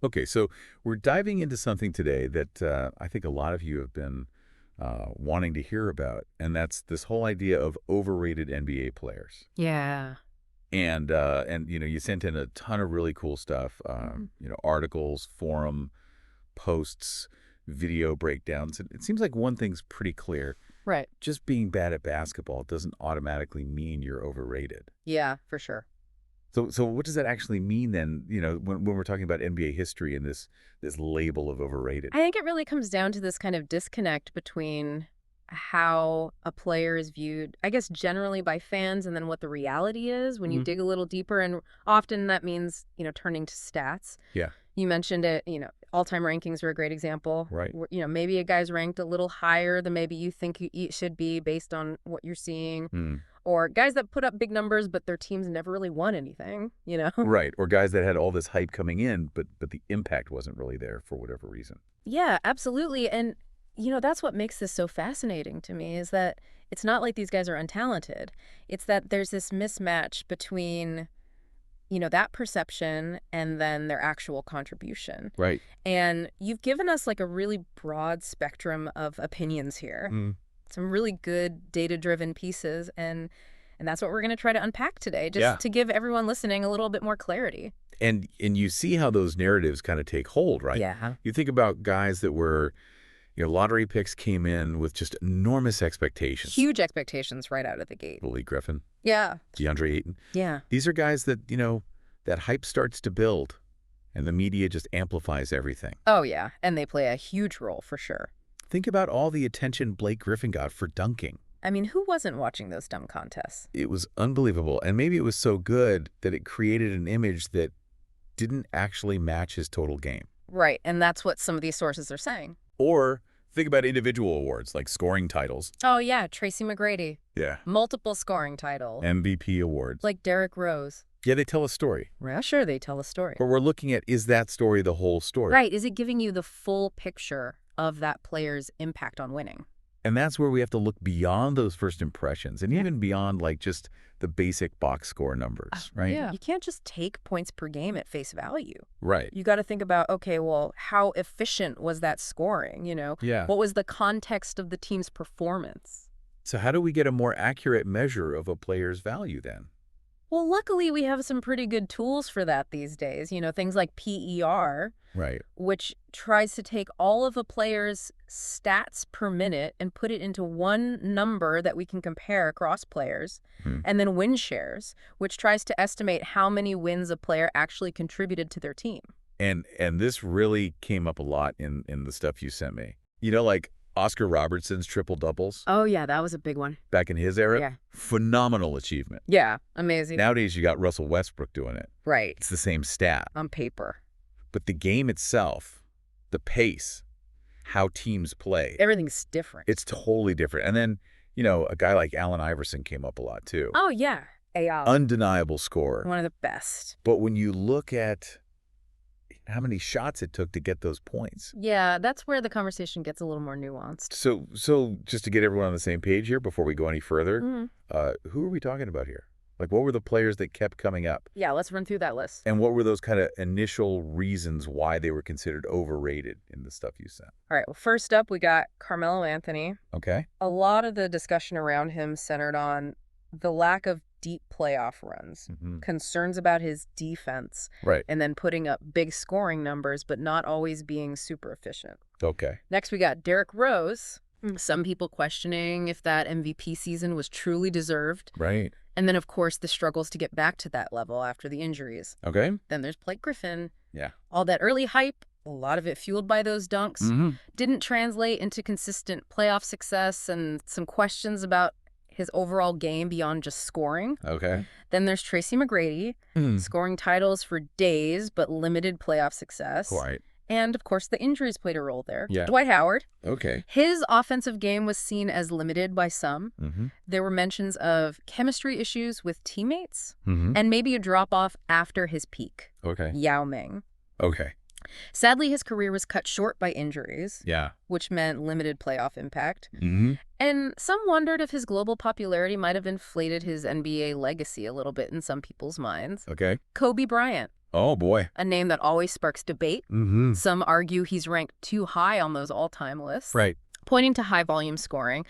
Okay, so we're diving into something today that I think a lot of you have been wanting to hear about, and that's this whole idea of overrated NBA players. Yeah. And you sent in a ton of really cool stuff, articles, forum posts, video breakdowns. And it seems like one thing's pretty clear. Right. Just being bad at basketball doesn't automatically mean you're overrated. Yeah, for sure. So what does that actually mean then, when we're talking about NBA history and this label of overrated? I think it really comes down to this kind of disconnect between how a player is viewed, I guess, generally by fans and then what the reality is when you Hmm. dig a little deeper. And often that means, turning to stats. Yeah, You mentioned it, all-time rankings are a great example. right. Maybe a guy's ranked a little higher than maybe you think it should be based on what you're seeing. Hmm. Or guys that put up big numbers, but their teams never really won anything. Right. Or guys that had all this hype coming in, but the impact wasn't really there for whatever reason. Yeah, absolutely. And, that's what makes this so fascinating to me is that it's not like these guys are untalented. It's that there's this mismatch between, that perception and then their actual contribution. Right. And you've given us like a really broad spectrum of opinions here. Some really good data-driven pieces. And that's what we're going to try to unpack today, just Yeah. to give everyone listening a little bit more clarity. And you see how those narratives kind of take hold, right? Yeah. You think about guys that were, lottery picks came in with just enormous expectations. Huge expectations right out of the gate. Griffin, Yeah. DeAndre Ayton. Yeah. These are guys that, that hype starts to build and the media just amplifies everything. Oh, yeah. And they play a huge role for sure. Think about all the attention Blake Griffin got for dunking. I mean, who wasn't watching those dumb contests? It was unbelievable. And maybe it was so good that it created an image that didn't actually match his total game. Right. And that's what some of these sources are saying. Or think about individual awards like scoring titles. Oh, yeah. Tracy McGrady. Yeah. Multiple scoring titles. MVP awards. Like Derrick Rose. Yeah, they tell a story. Yeah, sure, they tell a story. But we're looking at, is that story the whole story? Right. Is it giving you the full picture of that player's impact on winning? And that's where we have to look beyond those first impressions and Yeah. even beyond like just the basic box score numbers, right? Yeah. You can't just take points per game at face value. Right. You got to think about, okay, well, how efficient was that scoring? Yeah. What was the context of the team's performance? So how do we get a more accurate measure of a player's value then? Well, luckily, we have some pretty good tools for that these days. Things like PER, Right. which tries to take all of a player's stats per minute and put it into one number that we can compare across players, and then win shares, which tries to estimate how many wins a player actually contributed to their team. And this really came up a lot in the stuff you sent me. Like Oscar Robertson's triple doubles Oh, yeah, that was a big one. back in his era. Yeah. Phenomenal achievement. Yeah, amazing. Nowadays you got Russell Westbrook doing it. Right, It's the same stat. on paper. But the game itself, the pace, how teams play, Everything's different. it's totally different. And then, a guy like Allen Iverson came up a lot too. Oh, yeah. AI. Undeniable scorer. One of the best. But when you look at how many shots it took to get those points. Yeah, that's where the conversation gets a little more nuanced. So just to get everyone on the same page here before we go any further, Mhm. who are we talking about here? Like, what were the players that kept coming up? Yeah, let's run through that list. And what were those kind of initial reasons why they were considered overrated in the stuff you sent? All right, well, first up, we got Carmelo Anthony. Okay. A lot of the discussion around him centered on the lack of deep playoff runs, concerns about his defense, Right. and then putting up big scoring numbers, but not always being super efficient. Okay. Next, we got Derrick Rose. Some people questioning if that MVP season was truly deserved. Right. And then, of course, the struggles to get back to that level after the injuries. Okay. Then there's Blake Griffin. Yeah. All that early hype, a lot of it fueled by those dunks, didn't translate into consistent playoff success, and some questions about his overall game beyond just scoring. Okay. Then there's Tracy McGrady, scoring titles for days but limited playoff success. Right. And, of course, the injuries played a role there. Yeah. Dwight Howard. Okay. His offensive game was seen as limited by some. Mm-hmm. There were mentions of chemistry issues with teammates Mm-hmm. and maybe a drop-off after his peak. Okay. Yao Ming. Okay. Sadly, his career was cut short by injuries, Yeah. which meant limited playoff impact. Mm-hmm. And some wondered if his global popularity might have inflated his NBA legacy a little bit in some people's minds. Okay. Kobe Bryant. Oh, boy. a name that always sparks debate. Mm-hmm. Some argue he's ranked too high on those all-time lists. Right. Pointing to high-volume scoring.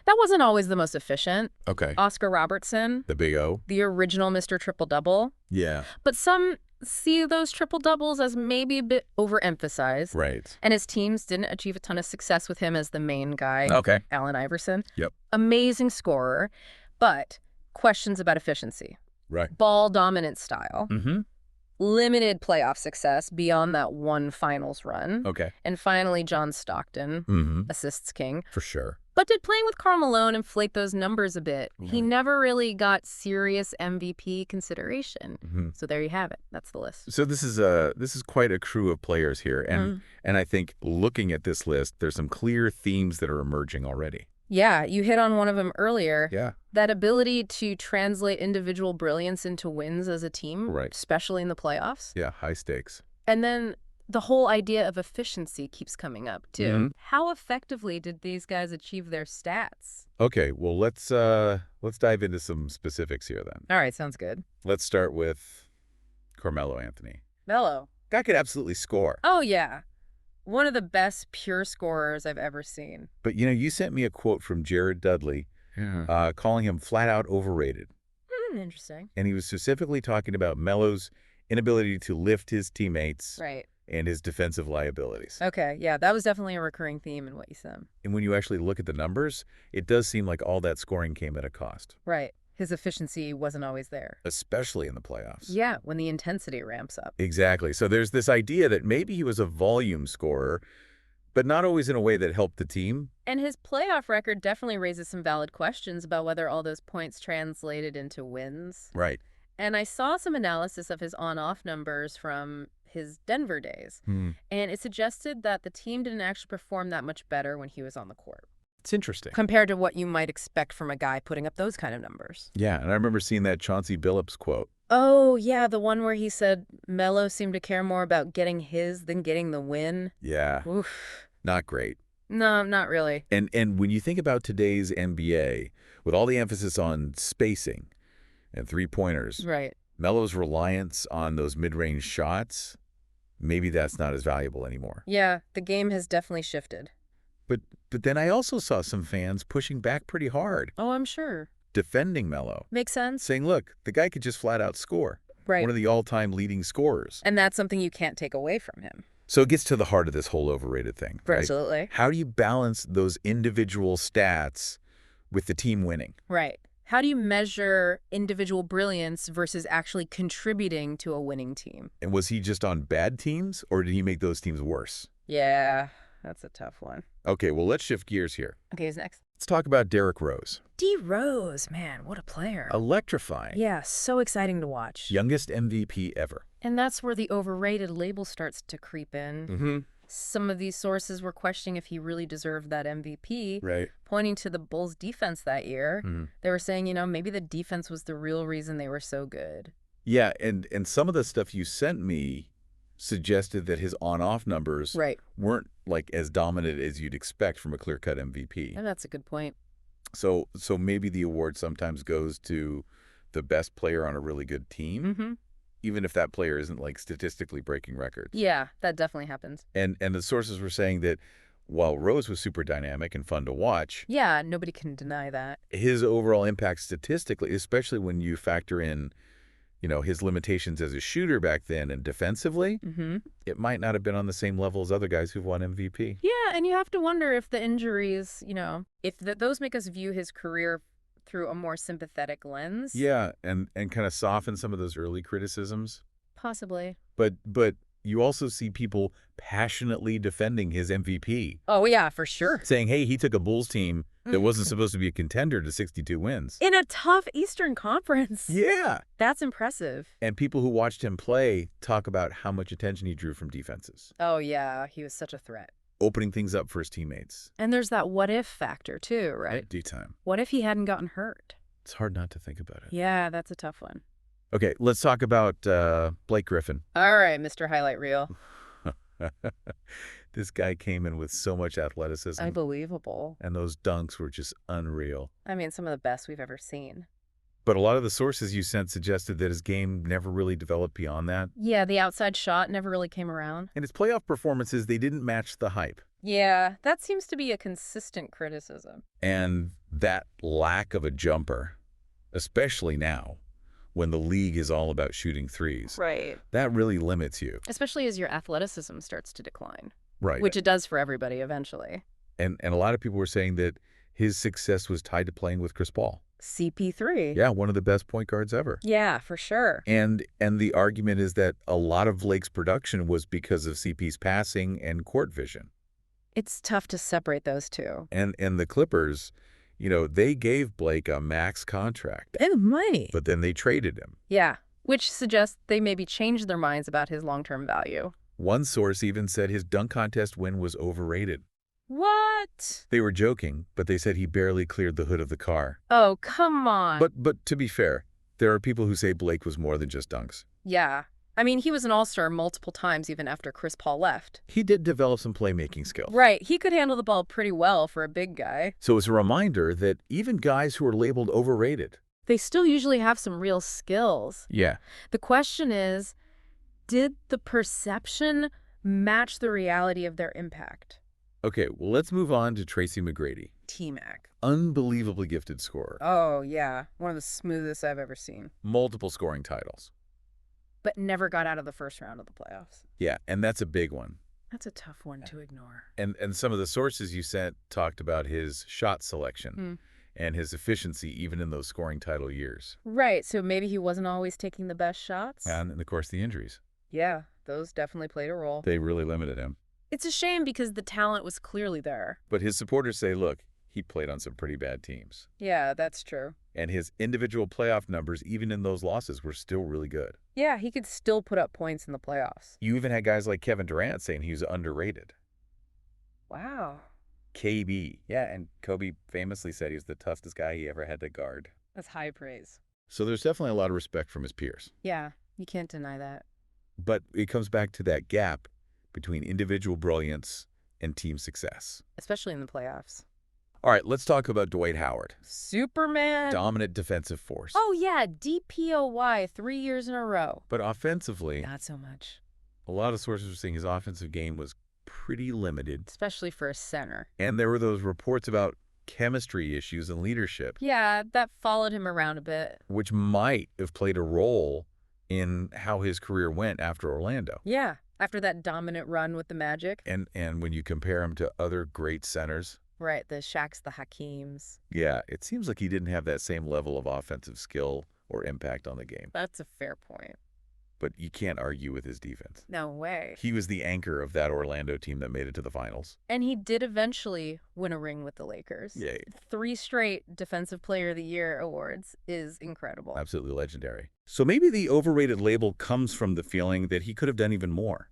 That wasn't always the most efficient. Okay. Oscar Robertson, The big O. the original Mr. Triple-Double. Yeah. But some see those triple-doubles as maybe a bit overemphasized. Right. And his teams didn't achieve a ton of success with him as the main guy, Okay. Allen Iverson. Yep. Amazing scorer, but questions about efficiency. Right. Ball dominant style. Mm-hmm. Limited playoff success beyond that one finals run. Okay. And finally, John Stockton, Mm-hmm. assists king. For sure. But did playing with Karl Malone inflate those numbers a bit? He never really got serious MVP consideration. Mm-hmm. So there you have it. That's the list. So this is quite a crew of players here, and I think looking at this list, there's some clear themes that are emerging already. Yeah, you hit on one of them earlier. Yeah. That ability to translate individual brilliance into wins as a team, Right. especially in the playoffs. Yeah. High stakes. And then the whole idea of efficiency keeps coming up, too. Mm-hmm. How effectively did these guys achieve their stats? Okay. Well, let's dive into some specifics here then. All right, sounds good. Let's start with Carmelo Anthony. Melo. Guy could absolutely score. Oh, yeah. One of the best pure scorers I've ever seen. But, you sent me a quote from Jared Dudley calling him flat out overrated. Interesting. And he was specifically talking about Melo's inability to lift his teammates Right. and his defensive liabilities. Okay, yeah, that was definitely a recurring theme in what you said. And when you actually look at the numbers, it does seem like all that scoring came at a cost, Right. His efficiency wasn't always there. especially in the playoffs. Yeah, when the intensity ramps up. Exactly. So there's this idea that maybe he was a volume scorer, but not always in a way that helped the team. And his playoff record definitely raises some valid questions about whether all those points translated into wins. Right. And I saw some analysis of his on-off numbers from his Denver days, and it suggested that the team didn't actually perform that much better when he was on the court, It's interesting. compared to what you might expect from a guy putting up those kind of numbers. Yeah, and I remember seeing that Chauncey Billups quote. Oh, yeah, the one where he said Melo seemed to care more about getting his than getting the win. Yeah, Oof. not great. No, not really. And when you think about today's NBA, with all the emphasis on spacing and three-pointers, Right. Melo's reliance on those mid-range shots, maybe that's not as valuable anymore. Yeah, the game has definitely shifted. But then I also saw some fans pushing back pretty hard, Oh, I'm sure. defending Melo, Makes sense. saying, look, the guy could just flat out score. Right. One of the all-time leading scorers. And that's something you can't take away from him. So it gets to the heart of this whole overrated thing, right? Absolutely. How do you balance those individual stats with the team winning? Right. How do you measure individual brilliance versus actually contributing to a winning team? And was he just on bad teams, or did he make those teams worse? Yeah, that's a tough one. Okay, well, let's shift gears here. Okay, who's next? Let's talk about Derrick Rose. D. Rose, man, what a player. Electrifying. Yeah, so exciting to watch. Youngest MVP ever. And that's where the overrated label starts to creep in. Mm-hmm. Some of these sources were questioning if he really deserved that MVP, Right. pointing to the Bulls' defense that year. Mm-hmm. They were saying, maybe the defense was the real reason they were so good. Yeah, and some of the stuff you sent me suggested that his on-off numbers Right. weren't like as dominant as you'd expect from a clear-cut MVP. And that's a good point. So maybe the award sometimes goes to the best player on a really good team, Mm-hmm. even if that player isn't like statistically breaking records. Yeah, that definitely happens. And the sources were saying that while Rose was super dynamic and fun to watch, Yeah, nobody can deny that. his overall impact statistically, especially when you factor in, his limitations as a shooter back then and defensively, Mm-hmm. it might not have been on the same level as other guys who've won MVP. Yeah, and you have to wonder if the injuries, if those make us view his career through a more sympathetic lens. Yeah, and kind of soften some of those early criticisms. Possibly. But you also see people passionately defending his MVP, Oh, yeah, for sure. saying, hey, he took a Bulls team that wasn't supposed to be a contender to 62 wins. In a tough Eastern Conference. Yeah. That's impressive. And people who watched him play talk about how much attention he drew from defenses, Oh, yeah, he was such a threat. opening things up for his teammates. And there's that what if factor, too, right? D-time. What if he hadn't gotten hurt? It's hard not to think about it. Yeah, that's a tough one. Okay, let's talk about Blake Griffin. All right, Mr. Highlight Reel. This guy came in with so much athleticism. Unbelievable. And those dunks were just unreal. I mean, some of the best we've ever seen. But a lot of the sources you sent suggested that his game never really developed beyond that. Yeah, the outside shot never really came around. And his playoff performances, they didn't match the hype. Yeah, that seems to be a consistent criticism. And that lack of a jumper, especially now, when the league is all about shooting threes, Right. that really limits you. Especially as your athleticism starts to decline. Right. Which it does for everybody eventually. And a lot of people were saying that his success was tied to playing with Chris Paul. CP3. Yeah, one of the best point guards ever. Yeah, for sure. And the argument is that a lot of Blake's production was because of CP's passing and court vision. It's tough to separate those two. And the Clippers, they gave Blake a max contract. And money. But then they traded him. Yeah, which suggests they maybe changed their minds about his long-term value. One source even said his dunk contest win was overrated. What? They were joking, but they said he barely cleared the hood of the car. Oh, come on. But to be fair, there are people who say Blake was more than just dunks. Yeah. I mean, he was an all-star multiple times even after Chris Paul left. He did develop some playmaking skills. Right. He could handle the ball pretty well for a big guy. So it's a reminder that even guys who are labeled overrated, they still usually have some real skills. Yeah. The question is, did the perception match the reality of their impact? Okay, well, let's move on to Tracy McGrady. T-Mac. Unbelievably gifted scorer. Oh, yeah. One of the smoothest I've ever seen. Multiple scoring titles. But never got out of the first round of the playoffs. Yeah, and that's a big one. That's a tough one to ignore. And some of the sources you sent talked about his shot selection and his efficiency even in those scoring title years. Right, so maybe he wasn't always taking the best shots? And, of course, the injuries. Yeah, those definitely played a role. They really limited him. It's a shame because the talent was clearly there. But his supporters say, look, he played on some pretty bad teams. Yeah, that's true. And his individual playoff numbers, even in those losses, were still really good. Yeah, he could still put up points in the playoffs. You even had guys like Kevin Durant saying he was underrated. Wow. KB. Yeah, and Kobe famously said he was the toughest guy he ever had to guard. That's high praise. So there's definitely a lot of respect from his peers. Yeah, you can't deny that. But it comes back to that gap between individual brilliance and team success. Especially in the playoffs. All right, let's talk about Dwight Howard. Superman. Dominant defensive force. Oh, yeah, DPOY 3 years in a row. But offensively, Not so much. a lot of sources are saying his offensive game was pretty limited. Especially for a center. And there were those reports about chemistry issues and leadership. Yeah, that followed him around a bit. Which might have played a role in how his career went after Orlando. Yeah, after that dominant run with the Magic. And when you compare him to other great centers. Right, the Shaqs, the Hakeems. Yeah, it seems like he didn't have that same level of offensive skill or impact on the game. That's a fair point. But you can't argue with his defense. No way. He was the anchor of that Orlando team that made it to the finals. And he did eventually win a ring with the Lakers. Yay. 3 straight Defensive Player of the Year awards is incredible. Absolutely legendary. So maybe the overrated label comes from the feeling that he could have done even more.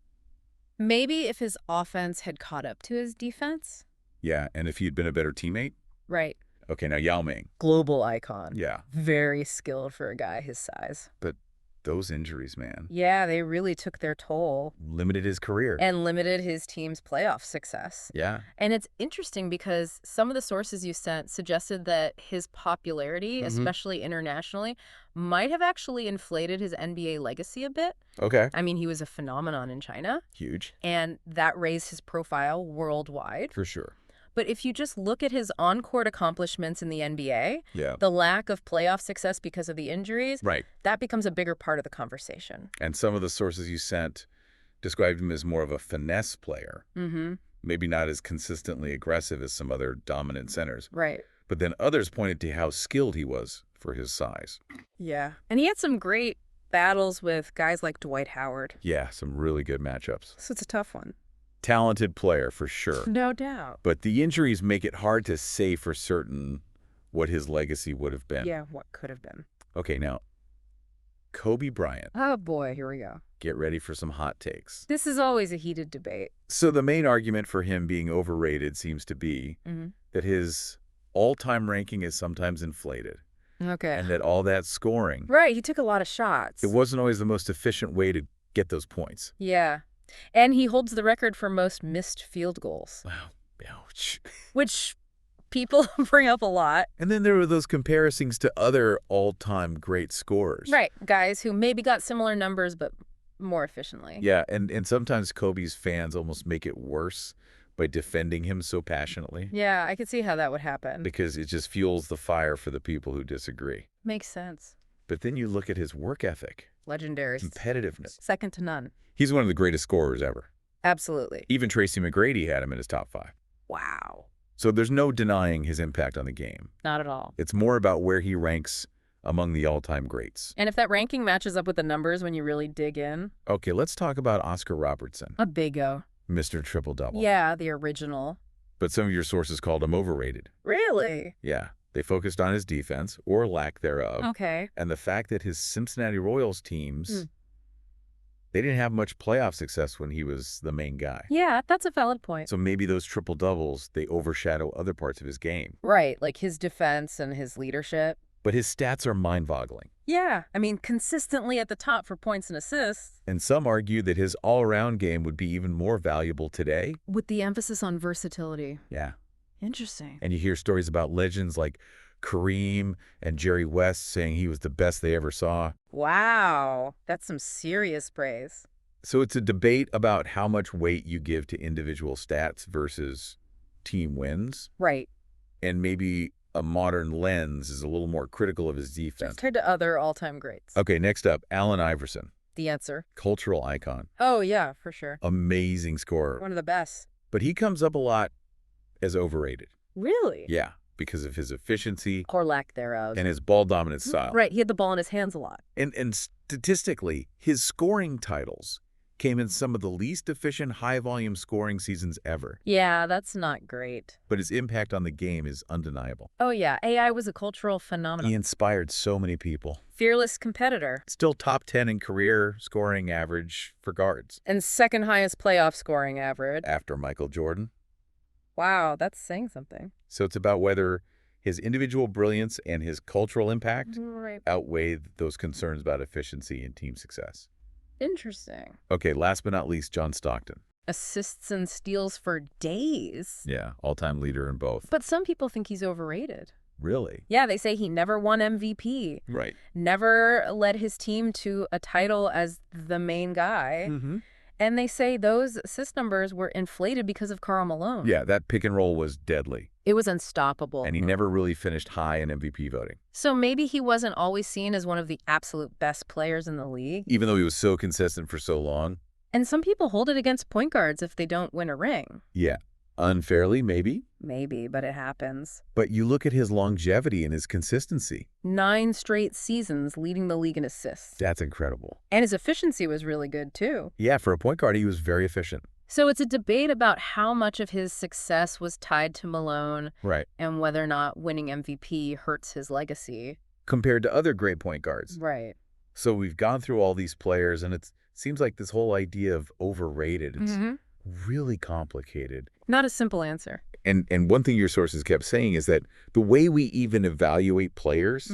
Maybe if his offense had caught up to his defense? Yeah, and if he'd been a better teammate? Right. Okay, now Yao Ming. Global icon. Yeah. Very skilled for a guy his size. But those injuries, man. Yeah, they really took their toll. Limited his career. And limited his team's playoff success. Yeah. And it's interesting because some of the sources you sent suggested that his popularity, especially internationally, might have actually inflated his NBA legacy a bit. Okay. I mean, he was a phenomenon in China. Huge. And that raised his profile worldwide. For sure. But if you just look at his on-court accomplishments in the NBA, Yeah. the lack of playoff success because of the injuries, Right. that becomes a bigger part of the conversation. And some of the sources you sent described him as more of a finesse player. Maybe not as consistently aggressive as some other dominant centers. Right. But then others pointed to how skilled he was for his size. Yeah. And he had some great battles with guys like Dwight Howard. Yeah, some really good matchups. So it's a tough one. Talented player, for sure. No doubt. But the injuries make it hard to say for certain what his legacy would have been. Yeah, what could have been. Okay, now, Kobe Bryant. Oh, boy, here we go. Get ready for some hot takes. This is always a heated debate. So the main argument for him being overrated seems to be that his all-time ranking is sometimes inflated. Okay. And that all that scoring, Right, he took a lot of shots. it wasn't always the most efficient way to get those points. Yeah. And he holds the record for most missed field goals. Wow. Ouch. Which people bring up a lot. And then there were those comparisons to other all-time great scorers. Right. Guys who maybe got similar numbers, but more efficiently. Yeah, and sometimes Kobe's fans almost make it worse by defending him so passionately. Yeah, I could see how that would happen. Because it just fuels the fire for the people who disagree. Makes sense. But then you look at his work ethic. Legendary. Competitiveness. Second to none. He's one of the greatest scorers ever. Absolutely. Even Tracy McGrady had him in his top 5. Wow. So there's no denying his impact on the game. Not at all. It's more about where he ranks among the all-time greats. And if that ranking matches up with the numbers when you really dig in. Okay, let's talk about Oscar Robertson. A big-o. Mr. Triple-Double. Yeah, the original. But some of your sources called him overrated. Really? Yeah. They focused on his defense, or lack thereof. Okay. And the fact that his Cincinnati Royals teams, they didn't have much playoff success when he was the main guy. Yeah, that's a valid point. So maybe those triple-doubles, they overshadow other parts of his game. Right, like his defense and his leadership. But his stats are mind-boggling. Yeah, I mean, consistently at the top for points and assists. And some argue that his all-around game would be even more valuable today. With the emphasis on versatility. Yeah. Interesting. And you hear stories about legends like Kareem and Jerry West saying he was the best they ever saw. Wow, that's some serious praise. So it's a debate about how much weight you give to individual stats versus team wins. Right. And maybe a modern lens is a little more critical of his defense. Compared to other all-time greats. Okay, next up, Allen Iverson. The answer. Cultural icon. Oh, yeah, for sure. Amazing scorer. One of the best. But he comes up a lot as overrated. Really? Yeah, because of his efficiency Or lack thereof. and his ball-dominant style. Right, he had the ball in his hands a lot. And statistically, his scoring titles came in some of the least efficient high-volume scoring seasons ever. Yeah, that's not great. But his impact on the game is undeniable. Oh, yeah, AI was a cultural phenomenon. He inspired so many people. Fearless competitor. Still top 10 in career scoring average for guards. And second highest playoff scoring average. After Michael Jordan. Wow, that's saying something. So it's about whether his individual brilliance and his cultural impact Right. outweigh those concerns about efficiency and team success. Interesting. Okay, last but not least, John Stockton. Assists and steals for days. Yeah, all-time leader in both. But some people think he's overrated. Really? Yeah, they say he never won MVP. Right. Never led his team to a title as the main guy. And they say those assist numbers were inflated because of Karl Malone. Yeah, that pick and roll was deadly. It was unstoppable. And he never really finished high in MVP voting. So maybe he wasn't always seen as one of the absolute best players in the league. Even though he was so consistent for so long. And some people hold it against point guards if they don't win a ring. Yeah. Unfairly, maybe. Maybe, but it happens. But you look at his longevity and his consistency. 9 straight seasons leading the league in assists. That's incredible. And his efficiency was really good, too. Yeah, for a point guard, he was very efficient. So it's a debate about how much of his success was tied to Malone. Right. And whether or not winning MVP hurts his legacy. Compared to other great point guards. Right. So we've gone through all these players, and it seems like this whole idea of overrated, it's really complicated. Not a simple answer. And one thing your sources kept saying is that the way we even evaluate players,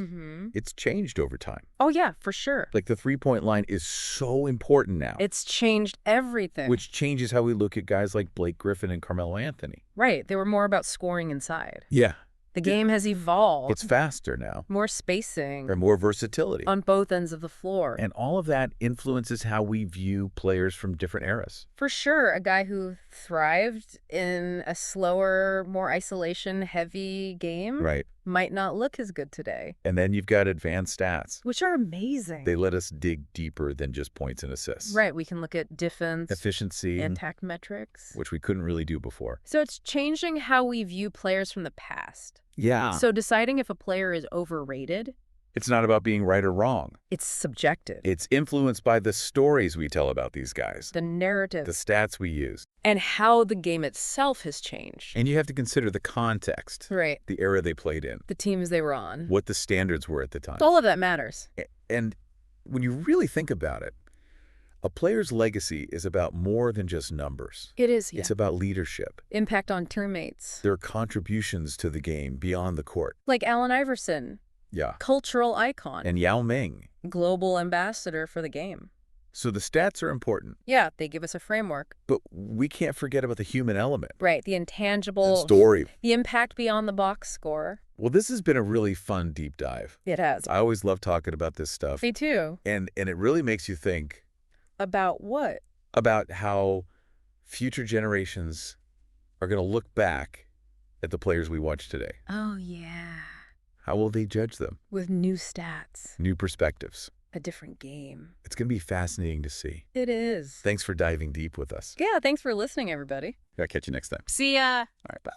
it's changed over time. Oh, yeah, for sure. Like the three-point line is so important now. It's changed everything. Which changes how we look at guys like Blake Griffin and Carmelo Anthony. Right. They were more about scoring inside. Yeah. The game has evolved. It's faster now. More spacing. Or more versatility. On both ends of the floor. And all of that influences how we view players from different eras. For sure, a guy who thrived in a slower, more isolation-heavy game might not look as good today. And then you've got advanced stats. Which are amazing. They let us dig deeper than just points and assists. Right, we can look at defense, efficiency, impact metrics. Which we couldn't really do before. So it's changing how we view players from the past. Yeah. So deciding if a player is overrated, it's not about being right or wrong. It's subjective. It's influenced by the stories we tell about these guys. The narrative. The stats we use. And how the game itself has changed. And you have to consider the context. Right. The era they played in. The teams they were on. What the standards were at the time. All of that matters. And when you really think about it, a player's legacy is about more than just numbers. It is, yeah. It's about leadership. Impact on teammates. Their contributions to the game beyond the court. Like Allen Iverson. Yeah. Cultural icon. And Yao Ming. Global ambassador for the game. So the stats are important, Yeah, they give us a framework. but we can't forget about the human element. Right, the The intangible, story. the impact beyond the box score. Well, this has been a really fun deep dive. It has. I always love talking about this stuff. Me too. And it really makes you think About what? about how future generations are going to look back at the players we watch today. Oh, yeah. How will they judge them? With new stats. New perspectives. A different game. It's going to be fascinating to see. It is. Thanks for diving deep with us. Yeah, thanks for listening, everybody. I'll catch you next time. See ya. All right, bye.